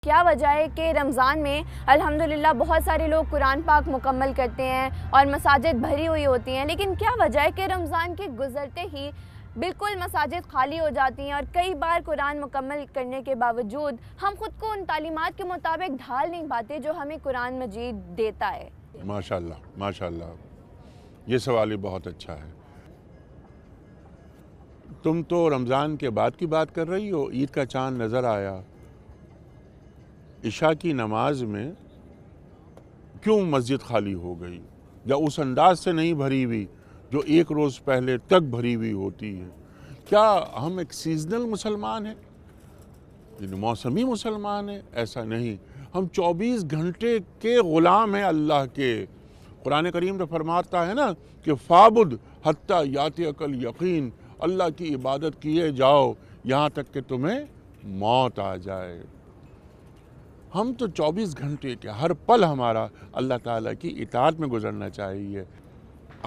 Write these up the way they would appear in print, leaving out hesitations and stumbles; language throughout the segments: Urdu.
کیا وجہ ہے کہ رمضان میں الحمدللہ بہت سارے لوگ قرآن پاک مکمل کرتے ہیں اور مساجد بھری ہوئی ہوتی ہیں، لیکن کیا وجہ ہے کہ رمضان کے گزرتے ہی بالکل مساجد خالی ہو جاتی ہیں اور کئی بار قرآن مکمل کرنے کے باوجود ہم خود کو ان تعلیمات کے مطابق ڈھال نہیں پاتے جو ہمیں قرآن مجید دیتا ہے؟ ماشاءاللہ یہ سوال ہی بہت اچھا ہے۔ تم تو رمضان کے بعد کی بات کر رہی ہو، عید کا چاند نظر آیا، عشاء کی نماز میں کیوں مسجد خالی ہو گئی یا اس انداز سے نہیں بھری ہوئی جو ایک روز پہلے تک بھری ہوئی ہوتی ہے؟ کیا ہم ایک سیزنل مسلمان ہیں، یعنی موسمی مسلمان ہیں؟ ایسا نہیں، ہم 24 گھنٹے کے غلام ہیں اللہ کے۔ قرآن کریم تو فرماتا ہے نا کہ فَعْبُدْ حَتَّى يَأْتِيَكَ الْيَقِينُ، اللہ کی عبادت کیے جاؤ یہاں تک کہ تمہیں موت آ جائے۔ ہم تو 24 گھنٹے کے ہر پل ہمارا اللہ تعالیٰ کی اطاعت میں گزرنا چاہیے۔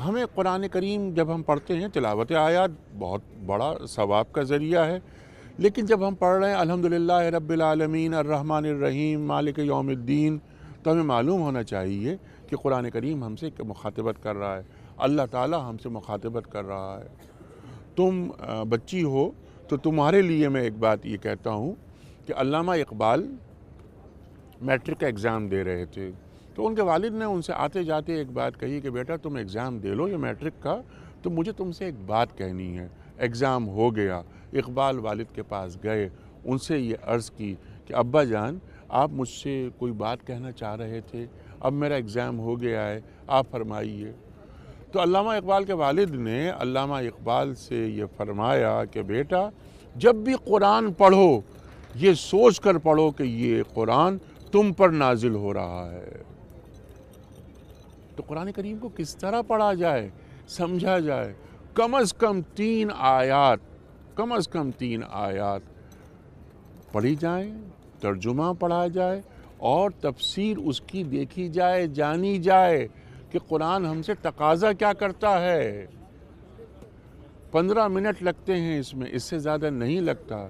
ہمیں قرآن کریم جب ہم پڑھتے ہیں، تلاوت آیات بہت بڑا ثواب کا ذریعہ ہے، لیکن جب ہم پڑھ رہے ہیں الحمدللہ رب العالمین الرحمن الرحیم مالک یوم الدین، تو ہمیں معلوم ہونا چاہیے کہ قرآن کریم ہم سے مخاطبت کر رہا ہے، اللہ تعالیٰ ہم سے مخاطبت کر رہا ہے۔ تم بچی ہو تو تمہارے لیے میں ایک بات یہ کہتا ہوں کہ علامہ اقبال میٹرک کا ایگزام دے رہے تھے، تو ان کے والد نے ان سے آتے جاتے ایک بات کہی کہ بیٹا تم ایگزام دے لو یہ میٹرک کا، تو مجھے تم سے ایک بات کہنی ہے۔ ایگزام ہو گیا، اقبال والد کے پاس گئے، ان سے یہ عرض کی کہ ابا جان آپ مجھ سے کوئی بات کہنا چاہ رہے تھے، اب میرا ایگزام ہو گیا ہے، آپ فرمائیے۔ تو علامہ اقبال کے والد نے علامہ اقبال سے یہ فرمایا کہ بیٹا جب بھی قرآن پڑھو یہ سوچ کر پڑھو کہ یہ قرآن تم پر نازل ہو رہا ہے۔ تو قرآن کریم کو کس طرح پڑھا جائے، سمجھا جائے، کم از کم 3 آیات پڑھی جائیں، ترجمہ پڑھا جائے اور تفسیر اس کی دیکھی جائے، جانی جائے کہ قرآن ہم سے تقاضا کیا کرتا ہے۔ 15 منٹ لگتے ہیں اس میں، اس سے زیادہ نہیں لگتا۔